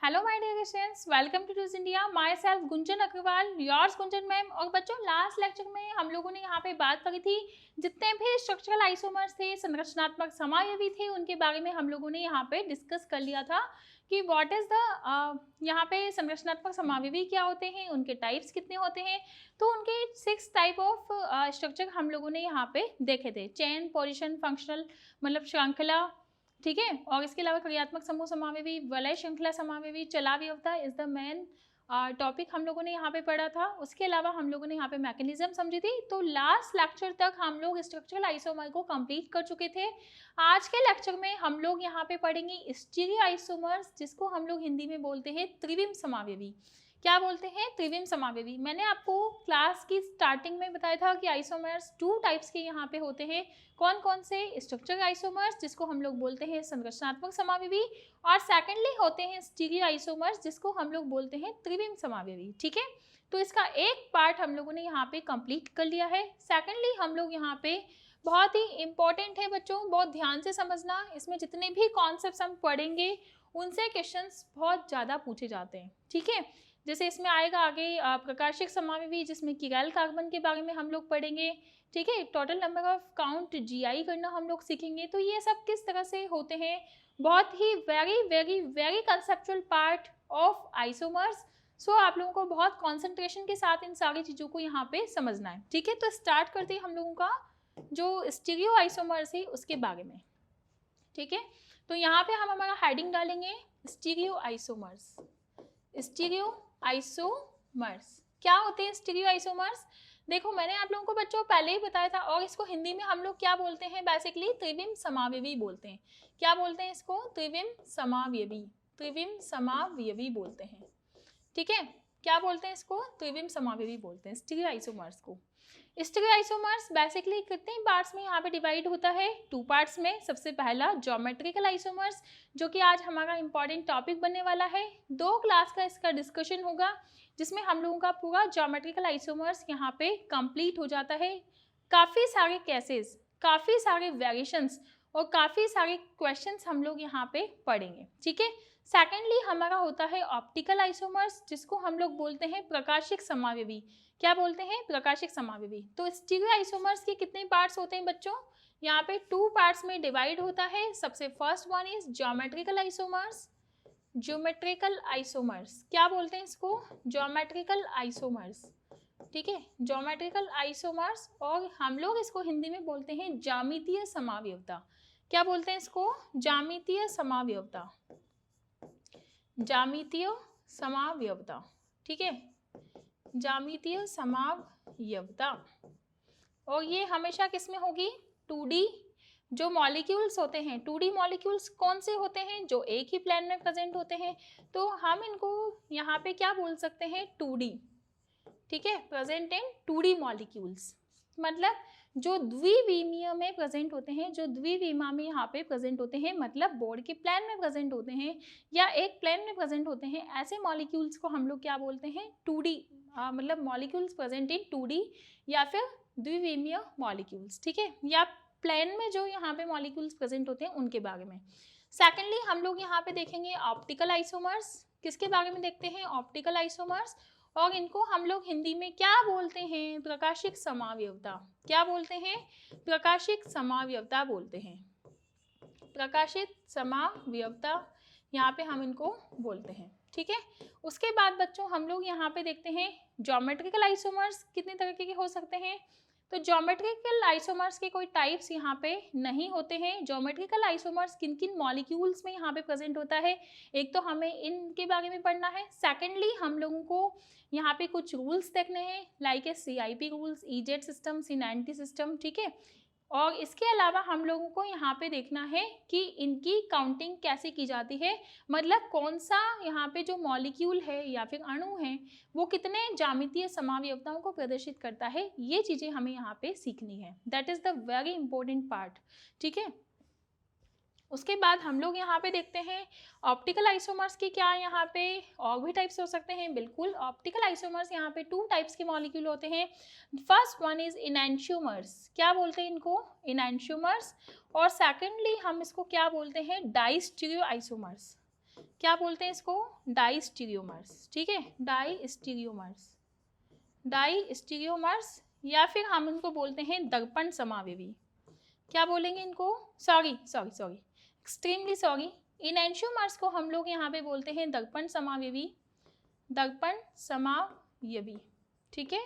Hello my dear students, welcome to टूज India. Myself Gunjan Agarwal, yours Gunjan ma'am. और बच्चों, last lecture में हम लोगों ने यहाँ पे बात करी थी, जितने भी स्ट्रक्चरल आइसोमर्स थे, संरचनात्मक समावयवी थे, उनके बारे में हम लोगों ने यहाँ पे डिस्कस कर लिया था कि व्हाट इज द यहाँ पे संरचनात्मक समावयवी क्या होते हैं, उनके टाइप्स कितने होते हैं। तो उनके 6 टाइप ऑफ स्ट्रक्चर हम लोगों ने यहाँ पे देखे थे। चेन, पोजिशन, फंक्शनल मतलब श्रृंखला, ठीक है। और इसके अलावा क्रियात्मक समूह समावयवी, वलय श्रृंखला समावयवी, चलावयवता इज द मेन टॉपिक हम लोगों ने यहाँ पे पढ़ा था। उसके अलावा हम लोगों ने यहाँ पे मैकेनिज्म समझी थी। तो लास्ट लेक्चर तक हम लोग स्ट्रक्चरल आइसोमर को कंप्लीट कर चुके थे। आज के लेक्चर में हम लोग यहाँ पे पढ़ेंगे स्टीरियो आइसोमर्स, जिसको हम लोग हिंदी में बोलते हैं त्रिविम समावयवी। क्या बोलते हैं? त्रिविम समावयवी। मैंने आपको क्लास की स्टार्टिंग में बताया था कि आइसोमर्स 2 टाइप्स के यहाँ पे होते हैं। कौन कौन से? स्ट्रक्चरल आइसोमर्स, जिसको हम लोग बोलते हैं संरचनात्मक समावयवी, और सेकेंडली होते हैं स्टीरियो आइसोमर्स, जिसको हम लोग बोलते हैं त्रिविम समावयवी। ठीक है, तो इसका एक पार्ट हम लोगों ने यहाँ पे कंप्लीट कर लिया है। सेकेंडली हम लोग यहाँ पे बहुत ही इंपॉर्टेंट है बच्चों, बहुत ध्यान से समझना, इसमें जितने भी कॉन्सेप्ट्स हम पढ़ेंगे उनसे क्वेश्चंस बहुत ज़्यादा पूछे जाते हैं। ठीक है, जैसे इसमें आएगा आगे प्रकाशिक समावयवी, जिसमें किरैल कार्बन के बारे में हम लोग पढ़ेंगे। ठीक है, total number of count GI करना हम लोग सीखेंगे। तो ये सब किस तरह से होते हैं, बहुत ही very very very conceptual part of isomers. So आप लोगों को बहुत कॉन्सेंट्रेशन के साथ इन सारी चीज़ों को यहाँ पे समझना है। ठीक है, तो स्टार्ट करते हैं हम लोगों का जो स्टीरियो आइसोमर्स है उसके बारे में। ठीक है, तो यहाँ पे हम हमारा हेडिंग डालेंगे स्टीरियो आइसोमर्स। स्टीरियो आइसोमर्स क्या होते हैं? स्टीरियो आइसोमर्स देखो, मैंने आप लोगों को बच्चों पहले ही बताया था, और इसको हिंदी में हम लोग क्या बोलते हैं? बेसिकली त्रिविम समावयवी बोलते हैं। क्या बोलते हैं इसको? त्रिविम समावयवी। त्रिविम समावयवी बोलते हैं। ठीक है, क्या बोलते हैं इसको? त्रिविम समावयवी बोलते हैं स्टीरियो आइसोमर्स को। स्टीरियो आइसोमर्स बेसिकली कितने पार्ट्स में यहाँ पे डिवाइड होता है? 2 पार्ट्स में। सबसे पहला ज्योमेट्रिकल आइसोमर्स, जो कि आज हमारा इंपॉर्टेंट टॉपिक बनने वाला है। 2 क्लास का इसका डिस्कशन होगा, जिसमें हम लोगों का पूरा ज्योमेट्रिकल आइसोमर्स यहाँ पे कंप्लीट हो जाता है। काफ़ी सारे केसेस, काफ़ी सारे वेरिएशंस और काफ़ी सारे क्वेश्चंस हम लोग यहाँ पे पढ़ेंगे। ठीक है, सेकेंडली हमारा होता है ऑप्टिकल आइसोमर्स, जिसको हम लोग बोलते हैं प्रकाशिक समावयवी। क्या बोलते हैं? प्रकाशिक समावयवी। तो स्टीरियो आइसोमर्स के कितने पार्ट्स होते हैं बच्चों? यहाँ पे 2 पार्ट्स में डिवाइड होता है। सबसे first one is geometrical isomers. Geometrical isomers क्या बोलते हैं इसको? Geometrical isomers. ठीक है, ज्योमेट्रिकल आइसोमर्स, और हम लोग इसको हिंदी में बोलते हैं ज्यामितीय समावयवता। क्या बोलते हैं इसको? ज्यामितीय समावयवता। ज्यामितीय समावयवता। ठीक है, ज्यामितीय समावयवता। और ये हमेशा किस में होगी? 2D जो मॉलिक्यूल्स होते हैं। 2D मॉलिक्यूल्स कौन से होते हैं? जो एक ही प्लेन में प्रेजेंट होते हैं। तो हम इनको यहाँ पे क्या बोल सकते हैं? 2D। ठीक है, प्रेजेंट इन 2D मॉलिक्यूल्स, मतलब जो द्विविमीय में प्रेजेंट होते हैं, जो द्विविमा में यहाँ पे प्रेजेंट होते हैं, मतलब बोर्ड के प्लेन में प्रेजेंट होते हैं या एक प्लेन में प्रेजेंट होते हैं, ऐसे मॉलिक्यूल्स को हम लोग क्या बोलते हैं? 2D, मतलब मॉलिक्यूल्स प्रेजेंट इन 2D या फिर द्विविमीय मॉलिक्यूल्स। ठीक है, या प्लेन में जो यहाँ पे मॉलिक्यूल्स प्रेजेंट होते हैं उनके बारे में। सेकेंडली हम लोग यहाँ पे देखेंगे ऑप्टिकल आइसोमर्स। किसके बारे में देखते हैं? ऑप्टिकल आइसोमर्स, और इनको हम लोग हिंदी में क्या बोलते हैं? प्रकाशिक समावयवता। क्या बोलते हैं? प्रकाशिक समावयवता बोलते हैं। प्रकाशित समावयवता यहाँ पे हम इनको बोलते हैं। ठीक है, उसके बाद बच्चों हम लोग यहाँ पे देखते हैं ज्योमेट्रिकल आइसोमर्स कितने तरीके के हो सकते हैं। तो ज्योमेट्रिकल आइसोमर्स के कोई टाइप्स यहाँ पे नहीं होते हैं। ज्योमेट्रिकल आइसोमर्स किन किन मॉलिक्यूल्स में यहाँ पे प्रेजेंट होता है, एक तो हमें इनके बारे में पढ़ना है। सेकेंडली हम लोगों को यहाँ पे कुछ रूल्स देखने हैं, like a CIP rules, EZ system, C90 system. ठीक है, और इसके अलावा हम लोगों को यहाँ पे देखना है कि इनकी काउंटिंग कैसे की जाती है, मतलब कौन सा यहाँ पे जो मॉलिक्यूल है या फिर अणु है वो कितने ज्यामितीय समावयवताओं को प्रदर्शित करता है। ये चीज़ें हमें यहाँ पे सीखनी है। That is the very important part. ठीक है, उसके बाद हम लोग यहाँ पे देखते हैं ऑप्टिकल आइसोमर्स की क्या यहाँ पे और भी टाइप्स हो सकते हैं। बिल्कुल, ऑप्टिकल आइसोमर्स यहाँ पे 2 टाइप्स के मॉलिक्यूल होते हैं। First one is enantiomers. क्या बोलते हैं इनको? इनैंशियोमर्स। और सेकेंडली हम इसको क्या बोलते हैं? डाइस्टीरियो आइसोमर्स। क्या बोलते हैं इसको? डाइस्टीरियोमर्स। ठीक है, डाइस्टीरियोमर्स, डाइस्टीरियोमर्स, या फिर हम इनको बोलते हैं दर्पण समावयवी। क्या बोलेंगे इनको? सॉरी, एक्सट्रीमली सॉरी, इनैंशियोमर्स को हम लोग यहाँ पे बोलते हैं दर्पण समावयवी, दर्पण समावयवी। ठीक है,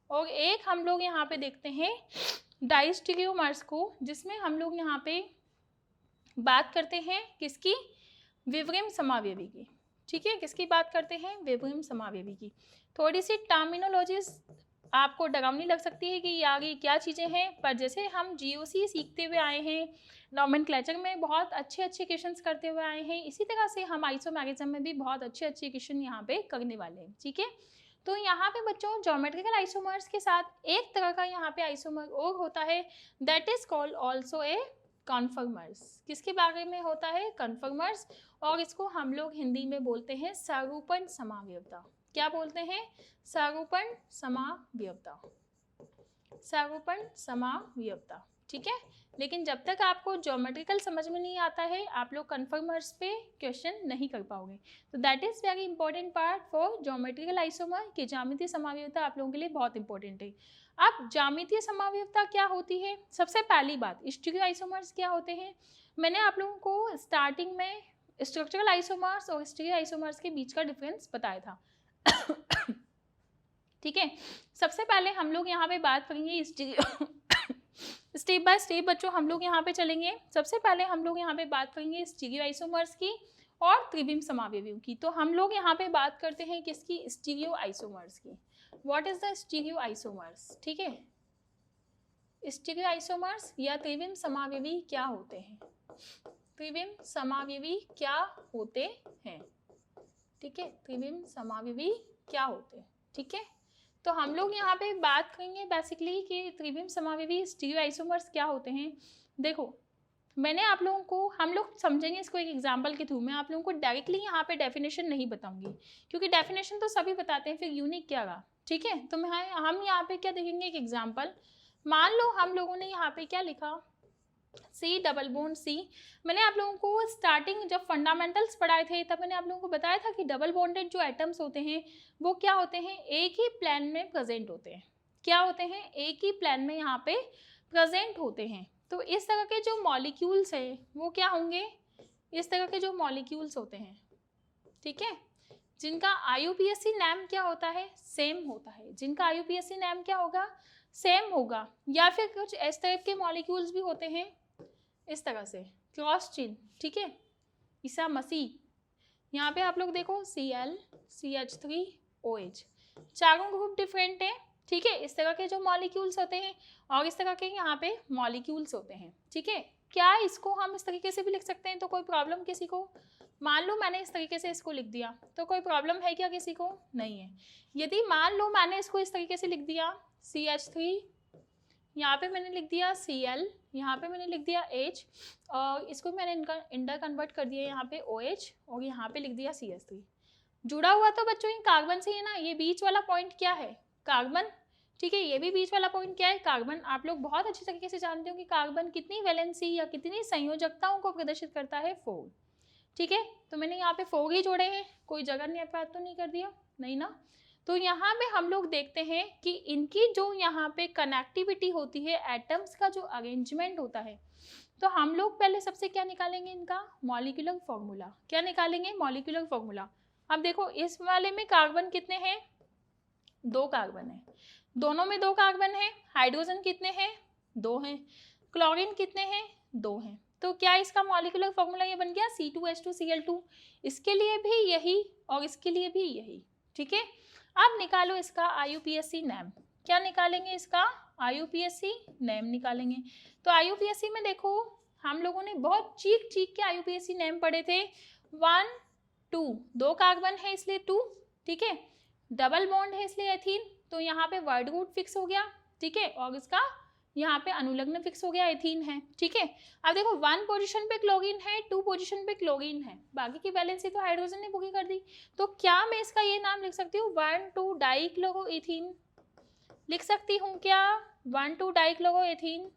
और एक हम लोग यहाँ पे देखते हैं डाइस्टीरियोमर्स को, जिसमें हम लोग यहाँ पे बात करते हैं किसकी? विवरिम समावयवी की। ठीक है, किसकी बात करते हैं? विवरिम समावयवी की। थोड़ी सी टर्मिनोलॉजीज आपको डरावनी लग सकती है कि यार ये क्या चीज़ें हैं, पर जैसे हम जीओसी सीखते हुए आए हैं, नॉमेनक्लेचर में बहुत अच्छे क्वेश्चंस करते हुए आए हैं, इसी तरह से हम आइसोमेरिज्म में भी बहुत अच्छे क्वेश्चन यहाँ पे करने वाले हैं। ठीक है, तो यहाँ पे बच्चों ज्योमेट्रिकल आइसोमर्स के साथ एक तरह का यहाँ पे आइसोमर और होता है, that is called also A conformers. किसके बारे में होता है? कन्फर्मर्स। और इसको हम लोग हिंदी में बोलते हैं सरूपण समावयवता। क्या बोलते हैं? सरूपण समावयवता, सरूपण समावयवता। ठीक है, लेकिन जब तक आपको ज्योमेट्रिकल समझ में नहीं आता है, आप लोग कन्फर्मर्स पे क्वेश्चन नहीं कर पाओगे। तो that is very important part for geometrical isomer कि ज्यामितीय समावयवता आप लोगों के लिए बहुत इंपॉर्टेंट है। अब ज्यामितीय समावयवता क्या होती है? सबसे पहली बात, स्टीरियो आइसोमर्स क्या होते हैं? मैंने आप लोगों को स्टार्टिंग में स्ट्रक्चरल आइसोमर्स और स्टीरियो आइसोमर्स के बीच का डिफरेंस बताया था। ठीक है, सबसे पहले हम लोग यहाँ पे बात करेंगे स्टेप बाय स्टेप बच्चों हम लोग यहाँ पे चलेंगे। सबसे पहले हम लोग यहाँ पे बात करेंगे स्टीरियो आइसोमर्स की और त्रिविम समावयवियों की। तो हम लोग यहाँ पे बात करते हैं किसकी? स्टीरियो आइसोमर्स की। What is the stereo isomers? ठीक है, स्टीरियो आइसोमर्स या त्रिविम समावयवी क्या होते हैं? त्रिविम समावयवी क्या होते हैं? ठीक है, त्रिविम समावयवी क्या होते हैं? ठीक है, तो हम लोग यहाँ पे बात करेंगे बेसिकली कि त्रिविम समावयवी स्टीरियो आइसोमर्स क्या होते हैं। देखो, मैंने आप लोगों को, हम लोग समझेंगे इसको एक एग्जांपल के थ्रू। मैं आप लोगों को डायरेक्टली यहाँ पे डेफिनेशन नहीं बताऊंगी, क्योंकि डेफिनेशन तो सभी बताते हैं, फिर यूनिक क्या रहा। ठीक है, तो हम यहाँ पे क्या देखेंगे? एक एग्जाम्पल। मान लो हम लोगों ने यहाँ पे क्या लिखा? C double bond C. मैंने आप लोगों को स्टार्टिंग जब फंडामेंटल्स पढ़ाए थे तब मैंने आप लोगों को बताया था कि डबल बॉन्डेड जो एटम्स होते हैं वो क्या होते हैं? एक ही प्लेन में प्रेजेंट होते हैं। क्या होते हैं? एक ही प्लेन में यहाँ पे प्रेजेंट होते हैं। तो इस तरह के जो मॉलिक्यूल्स हैं वो क्या होंगे? इस तरह के जो मॉलिक्यूल्स होते हैं, ठीक है, जिनका IUPAC नाम क्या होता है? सेम होता है। जिनका IUPAC नाम क्या होगा? सेम होगा। या फिर कुछ इस टाइप के मॉलिक्यूल्स भी होते हैं इस तरह से, क्रॉस चिन्ह। ठीक है, ईसा मसीह, यहाँ पे आप लोग देखो Cl CH3OH, चारों ग्रुप डिफरेंट है। ठीक है, इस तरह के जो मॉलिक्यूल्स होते हैं और इस तरह के यहाँ पे मॉलिक्यूल्स होते हैं। ठीक है, क्या इसको हम इस तरीके से भी लिख सकते हैं? तो कोई प्रॉब्लम किसी को? मान लो मैंने इस तरीके से इसको लिख दिया तो कोई प्रॉब्लम है क्या किसी को? नहीं है। यदि मान लो मैंने इसको इस तरीके से लिख दिया CH3, यहाँ पे मैंने लिख दिया Cl, यहाँ पे मैंने लिख दिया H, और इसको मैंने इंटर कन्वर्ट कर दिया यहाँ पे OH, और यहाँ पे लिख दिया CH3। जुड़ा हुआ तो बच्चों ये कार्बन से है ना। ये बीच वाला पॉइंट क्या है? कार्बन। ठीक है, ये भी बीच वाला पॉइंट क्या है? कार्बन। आप लोग बहुत अच्छी तरीके से जानते हो कि कार्बन कितनी वैलेंसी या कितनी संयोजकताओं को प्रदर्शित करता है? 4। ठीक है, तो मैंने यहाँ पे 4 ही जोड़े हैं, कोई जगह नहीं अपराध तो नहीं कर दिया, नहीं ना। तो यहाँ पे हम लोग देखते हैं कि इनकी जो यहाँ पे कनेक्टिविटी होती है, एटम्स का जो अरेंजमेंट होता है, तो हम लोग पहले सबसे क्या निकालेंगे? इनका मॉलिक्यूलर फॉर्मूला। क्या निकालेंगे? Molecular formula. अब देखो इस वाले में कार्बन कितने हैं? 2 कार्बन है, दोनों में 2 कार्बन है। हाइड्रोजन कितने हैं? 2 हैं। क्लोरीन कितने हैं? 2 हैं। तो क्या इसका मॉलिक्यूलर फॉर्मूला ये बन गया C2H2Cl2। इसके लिए भी यही और इसके लिए भी यही। ठीक है, अब निकालो इसका IUPAC नेम। क्या निकालेंगे? इसका IUPAC नेम निकालेंगे। तो IUPAC में देखो हम लोगों ने बहुत चीख के IUPAC नेम पढ़े थे। 1 2, 2 कार्बन है इसलिए 2। ठीक है, डबल बॉन्ड है इसलिए एथीन, तो यहाँ पे वर्ड रूट फिक्स हो गया। ठीक है, और इसका यहाँ पे अनुलग्न फिक्स हो गया, एथीन है। ठीक है, अब देखो 1 पोजीशन पे क्लोरीन है, 2 पोजीशन पे क्लोरीन है, बाकी की वैलेंसी तो हाइड्रोजन ने पूरी कर दी। तो क्या मैं इसका ये नाम लिख सकती हूँ? 1,2 डाइक्लोरोएथीन लिख सकती हूँ क्या? 1,2 डाइक्लोरोएथीन।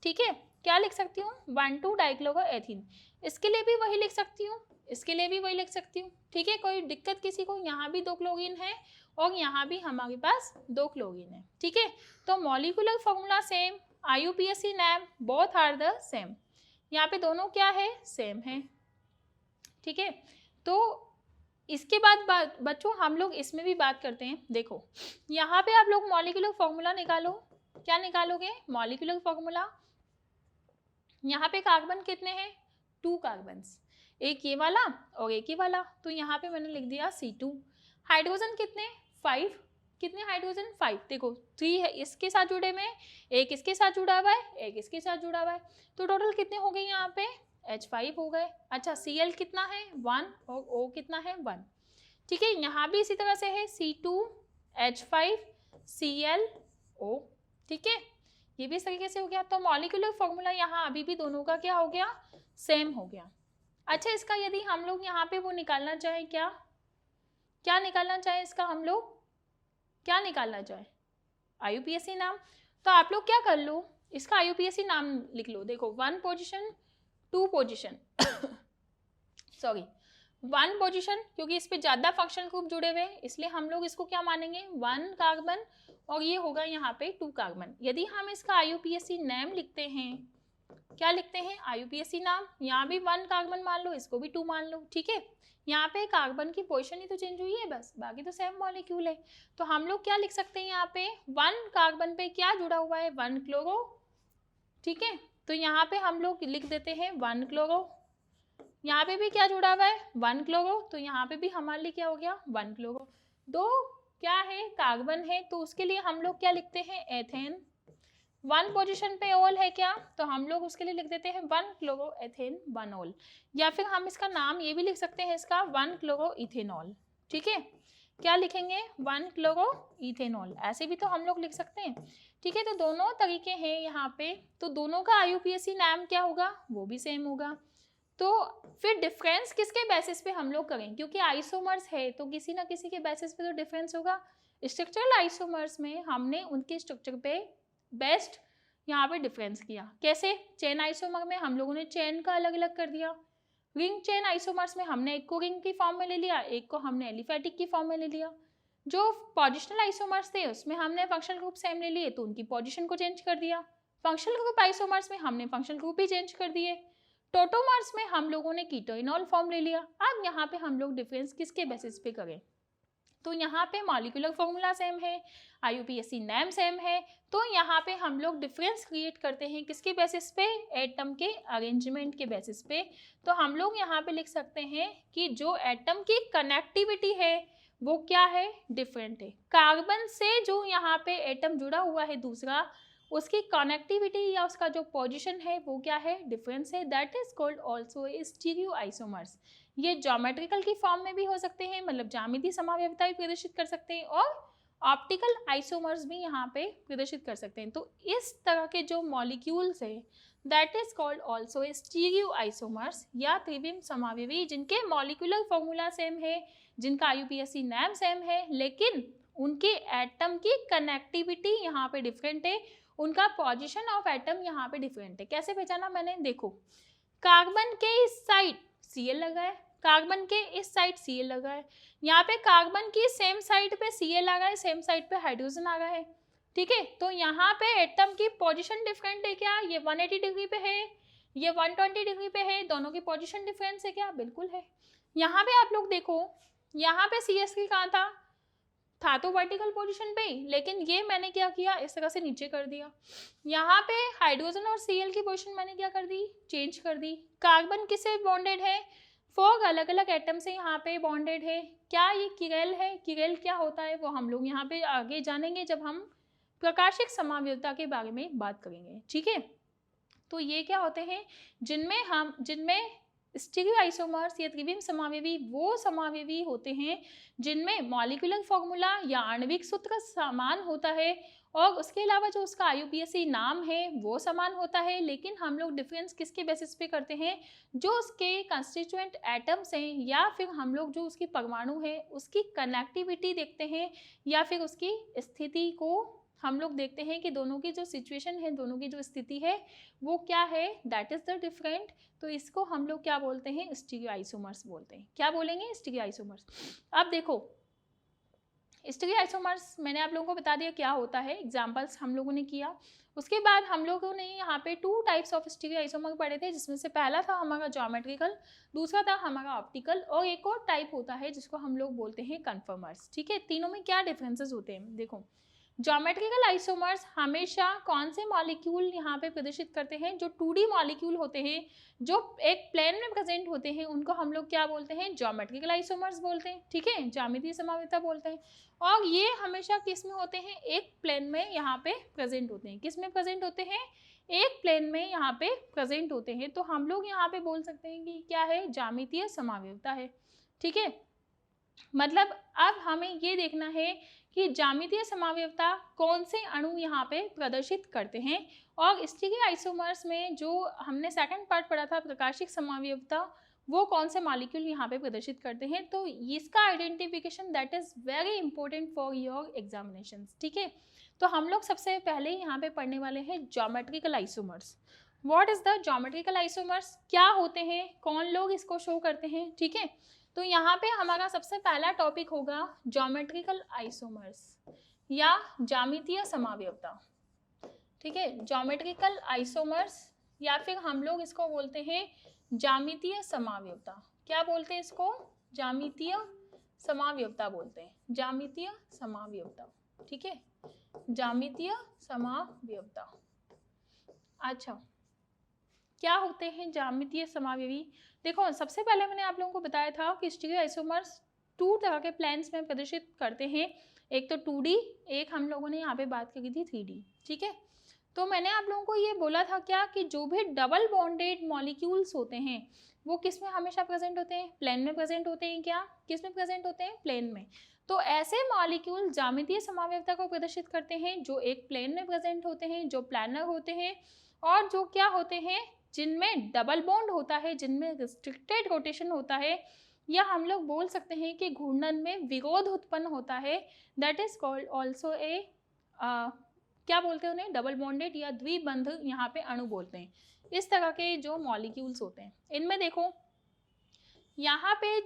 ठीक है, क्या लिख सकती हूँ? 1,2 डाइक्लोरोएथीन। इसके लिए भी वही लिख सकती हूँ, इसके लिए भी वही लिख सकती हूँ, ठीक है। कोई दिक्कत किसी को? यहाँ भी 2 क्लोरीन है और यहाँ भी हमारे पास 2 क्लोरीन है, ठीक है। तो molecular formula same, IUPAC name both are the same, यहाँ पे दोनों क्या है? सेम है, ठीक है। तो इसके बाद बच्चों हम लोग इसमें भी बात करते हैं। देखो यहाँ पे आप लोग मॉलिक्यूलर फॉर्मूला निकालो, क्या निकालोगे? Molecular formula. यहाँ पे कार्बन कितने हैं? 2 कार्बन्स, एक ये वाला और एक ये वाला, तो यहाँ पे मैंने लिख दिया C2। हाइड्रोजन कितने? 5। कितने हाइड्रोजन? 5। देखो 3 है इसके साथ जुड़े में, एक इसके साथ जुड़ा हुआ है, एक इसके साथ जुड़ा हुआ है, तो टोटल कितने हो गए यहाँ पे? H5 हो गए। अच्छा Cl कितना है? 1 और O कितना है? 1, ठीक है। यहाँ भी इसी तरह से है C2H5ClO, ठीक है। ये भी इस तरीके से हो गया। तो मॉलिक्यूलर फॉर्मूला यहाँ अभी भी दोनों का क्या हो गया? सेम हो गया। अच्छा इसका यदि हम लोग यहाँ पे वो निकालना चाहें, क्या निकालना चाहें इसका, हम लोग क्या निकालना चाहें? IUPAC नाम। तो आप लोग क्या कर लो, इसका IUPAC नाम लिख लो। देखो 1 पोजिशन 2 पोजिशन सॉरी 1 पोजिशन, क्योंकि इस पे ज़्यादा फंक्शनल ग्रुप जुड़े हुए हैं इसलिए हम लोग इसको क्या मानेंगे? 1 कार्बन, और ये होगा यहाँ पे 2 कार्बन। यदि हम इसका IUPAC नेम लिखते हैं, क्या लिखते हैं? IUPAC नाम। यहाँ भी 1 कार्बन मान लो, इसको भी 2 मान लो, ठीक है। यहाँ पे कार्बन की पोजीशन ही तो चेंज हुई है बस, बाकी तो सेम मॉलिक्यूल है। तो हम लोग क्या लिख सकते हैं यहाँ पे? 1 कार्बन पे क्या जुड़ा हुआ है? 1 क्लोरो, ठीक है। तो यहाँ पे हम लोग लिख देते हैं 1 क्लोरो। यहाँ पे भी क्या जुड़ा हुआ है? 1 क्लोरो, तो यहाँ पे भी हमारे लिए क्या हो गया? 1 क्लोरो। 2 क्या है? कार्बन है, तो उसके लिए हम लोग क्या लिखते हैं? एथेन। 1 पोजीशन पे ऑल है क्या? तो हम लोग उसके लिए लिख देते हैं 1 क्लोरो एथेन 1 ऑल, या फिर हम इसका नाम ये भी लिख सकते हैं इसका 1 क्लोरो इथेनॉल, ठीक है। क्या लिखेंगे? 1 क्लोरो इथेनॉल, ऐसे भी तो हम लोग लिख सकते हैं, ठीक है। तो दोनों तरीके हैं यहाँ पे, तो दोनों का IUPAC नाम क्या होगा? वो भी सेम होगा। तो फिर डिफरेंस किसके बेसिस पे हम लोग करें? क्योंकि आइसोमर्स है तो किसी ना किसी के बेसिस पे तो डिफरेंस होगा। स्ट्रक्चरल आइसोमर्स में हमने उनके स्ट्रक्चर पे बेस्ट यहाँ पे डिफरेंस किया। कैसे? चेन आइसोमर में हम लोगों ने चेन का अलग अलग कर दिया। रिंग चेन आइसोमर्स में हमने एक को रिंग की फॉर्म में ले लिया, एक को हमने एलिफेटिक की फॉर्म में ले लिया। जो पोजिशनल आइसोमर्स थे उसमें हमने फंक्शनल ग्रुप सेम ले लिए तो उनकी पोजिशन को चेंज कर दिया। फंक्शनल ग्रुप आइसोमर्स में हमने फंक्शनल ग्रुप भी चेंज कर दिए। टोटोमर्स में हम लोगों ने कीटोइनॉल फॉर्म ले लिया। अब यहाँ पे हम लोग डिफरेंस किसके बेसिस पे करें? तो यहाँ पे मॉलिक्यूलर फॉर्मूला सेम है, IUPAC नेम सेम है, तो यहाँ पे हम लोग डिफरेंस क्रिएट करते हैं किसके बेसिस पे? एटम के अरेंजमेंट के बेसिस पे। तो हम लोग यहाँ पे लिख सकते हैं कि जो एटम की कनेक्टिविटी है वो क्या है? डिफरेंट है। कार्बन से जो यहाँ पे एटम जुड़ा हुआ है दूसरा, उसकी कनेक्टिविटी या उसका जो पोजीशन है वो क्या है? डिफरेंस है। That is called also stereo isomers. ये ज्योमेट्रिकल की फॉर्म में भी हो सकते हैं, मतलब ज्यामितीय समावयवता भी प्रदर्शित कर सकते हैं, और ऑप्टिकल आइसोमर्स भी यहाँ पे प्रदर्शित कर सकते हैं। तो इस तरह के जो मॉलिक्यूल्स है that is called also stereo isomers या त्रिविम समावयवी, जिनके मॉलिक्यूलर फॉर्मूला सेम है, जिनका IUPAC नाम सेम है, लेकिन उनके एटम की कनेक्टिविटी यहाँ पे डिफरेंट है, उनका पोजिशन ऑफ एटम यहाँ पे डिफरेंट है। कैसे पहचाना मैंने? देखो कार्बन के इस साइड Cl लगा है, कार्बन के इस साइड Cl लगा है, यहाँ पे कार्बन की सेम साइड पे Cl आ गया है, सेम साइड पे हाइड्रोजन आ गया है, ठीक है। तो यहाँ पे एटम की पोजीशन डिफरेंट है क्या? ये 180 डिग्री पे है, ये 120 डिग्री पे है, दोनों की पोजीशन डिफरेंस है क्या? बिल्कुल है। यहाँ पे आप लोग देखो, यहाँ पे CH3 कहाँ था तो वर्टिकल पोजीशन पे, लेकिन ये मैंने क्या किया? इस तरह से नीचे कर दिया। यहाँ पे हाइड्रोजन और Cl की पोजीशन मैंने क्या कर दी? चेंज कर दी। कार्बन किससे बॉन्डेड है? 4 अलग अलग एटम से यहाँ पे बॉन्डेड है। क्या ये किरेल है? किरेल क्या होता है वो हम लोग यहाँ पे आगे जानेंगे जब हम प्रकाशिक समावयवता के बारे में बात करेंगे, ठीक है। तो ये क्या होते हैं? जिनमें स्टीरियो आइसोमर्स या त्रिविम समावयवी वो समावयवी होते हैं जिनमें मॉलिक्यूलर फॉर्मूला या आणविक सूत्र समान होता है, और उसके अलावा जो उसका IUPAC नाम है वो समान होता है, लेकिन हम लोग डिफरेंस किसके बेसिस पे करते हैं? जो उसके कंस्टिट्यूएंट एटम्स हैं, या फिर हम लोग जो उसकी परमाणु है उसकी कनेक्टिविटी देखते हैं, या फिर उसकी स्थिति को हम लोग देखते हैं कि दोनों की जो सिचुएशन है, दोनों की जो स्थिति है वो क्या है, दैट इज द डिफरेंट। तो इसको हम लोग क्या बोलते हैं, स्टीरियोआइसोमर्स बोलते हैं। क्या बोलेंगे, स्टीरियोआइसोमर्स। अब देखो स्टीरियोआइसोमर्स मैंने आप लोगों को बता दिया क्या होता है, एग्जांपल्स हम लोगों ने किया। उसके बाद हम लोगों ने यहाँ पे 2 टाइप्स ऑफ स्टीरियोआइसोमर पढ़े थे, जिसमें से पहला था हमारा ज्योमेट्रिकल, दूसरा था हमारा ऑप्टिकल, और एक और टाइप होता है जिसको हम लोग बोलते हैं कन्फर्मर्स। ठीक है, तीनों में क्या डिफरेंसेस होते हैं देखो। ज्योमेट्रिकल आइसोमर्स हमेशा कौन से मॉलिक्यूल यहाँ पे प्रदर्शित करते हैं, जो 2D मॉलिक्यूल होते हैं, जो एक प्लेन में प्रेजेंट होते हैं, उनको हम लोग क्या बोलते हैं, ज्योमेट्रिकल आइसोमर्स बोलते हैं। ठीक है, ज्यामितीय समावयवता बोलते हैं। और ये हमेशा किस में होते हैं, एक प्लेन में यहाँ पे प्रेजेंट होते हैं। किस में प्रेजेंट होते हैं, एक प्लेन में यहाँ पे प्रेजेंट होते हैं। तो हम लोग यहाँ पे बोल सकते हैं कि क्या है, ज्यामितीय समावयवता है। ठीक है, मतलब अब हमें ये देखना है कि ज्यामितीय समावयवता कौन से अणु यहाँ पे प्रदर्शित करते हैं। और स्टीरियोआइसोमर्स में जो हमने सेकंड पार्ट पढ़ा था, प्रकाशिक समावयवता, वो कौन से मॉलिक्यूल यहाँ पे प्रदर्शित करते हैं। तो इसका identification that is very important for your examinations. ठीक है, तो हम लोग सबसे पहले यहाँ पे पढ़ने वाले हैं geometrical isomers. What is the geometrical isomers, क्या होते हैं, कौन लोग इसको शो करते हैं। ठीक है, तो यहाँ पे हमारा सबसे पहला टॉपिक होगा ज्योमेट्रिकल आइसोमर्स या ज्यामितीय समावयवता। ठीक है, ज्योमेट्रिकल आइसोमर्स या फिर हम लोग इसको बोलते हैं ज्यामितीय समावयवता। क्या बोलते हैं इसको, ज्यामितीय समावयवता बोलते हैं, ज्यामितीय समावयवता। ठीक है, ज्यामितीय समावयवता। अच्छा, क्या होते हैं ज्यामितीय समावयवी। देखो सबसे पहले मैंने आप लोगों को बताया था कि स्टीरियोआइसोमर्स 2 तरह के प्लेन्स में प्रदर्शित करते हैं, एक तो 2D, एक हम लोगों ने यहाँ पे बात की थी 3D। ठीक है, तो मैंने आप लोगों को ये बोला था क्या कि जो भी डबल बॉन्डेड मॉलिक्यूल्स होते हैं वो किस में हमेशा प्रेजेंट होते हैं, प्लेन में प्रेजेंट होते हैं। क्या, किस में प्रेजेंट होते हैं, प्लेन में। तो ऐसे मॉलिक्यूल ज्यामितीय समावयवता को प्रदर्शित करते हैं जो एक प्लेन में प्रेजेंट होते हैं, जो प्लानर होते हैं, और जो क्या होते हैं, जिनमें डबल बॉन्ड होता है, जिनमें रिस्ट्रिक्टेड रोटेशन होता है, या हम लोग बोल सकते हैं कि घूर्णन में विरोध उत्पन्न होता है। दैट इज कॉल्ड ऑल्सो ए, क्या बोलते हैं उन्हें, डबल बॉन्डेड या द्विबंध यहाँ पे अणु बोलते हैं। इस तरह के जो मॉलिक्यूल्स होते हैं, इनमें देखो यहाँ पे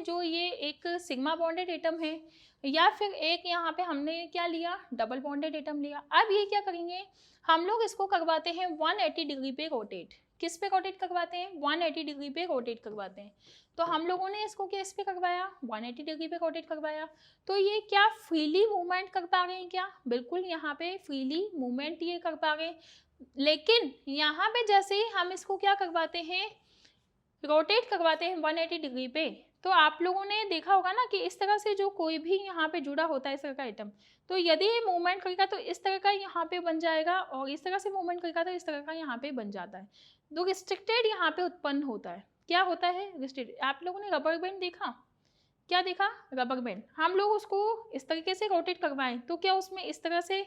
जो ये एक सिग्मा बॉन्डेड एटम है, या फिर एक यहाँ पे हमने क्या लिया, डबल बॉन्डेड एटम लिया। अब ये क्या करेंगे, हम लोग इसको करवाते हैं 180 डिग्री पे रोटेट। किस पे रोटेट करवाते हैं, 180 डिग्री पे रोटेट करवाते हैं। तो हम लोगों ने इसको किस पे करवाया, 180 डिग्री पे रोटेट करवाया। तो ये क्या फ्रीली मूवमेंट कर पा रहे हैं, क्या, बिल्कुल यहाँ पे फ्रीली मूवमेंट ये कर पा रहे हैं। लेकिन यहाँ पे जैसे ही हम इसको क्या करवाते हैं, रोटेट करवाते हैं 180 डिग्री पे, तो आप लोगों ने देखा होगा ना कि इस तरह से जो कोई भी यहाँ पे जुड़ा होता है इस तरह का आइटम, तो यदि ये मूवमेंट करेगा तो इस तरह का यहाँ पे बन जाएगा, और इस तरह से मूवमेंट करेगा तो इस तरह का यहाँ पे बन जाता है। तो रिस्ट्रिक्टेड यहाँ पे उत्पन्न होता है। क्या होता है, रिस्ट्रिक्टेड। आप लोगों ने रबर बैंड देखा, क्या देखा, रबर बैंड। हम लोग उसको इस तरीके से रोटेट करवाएं तो क्या उसमें इस तरह से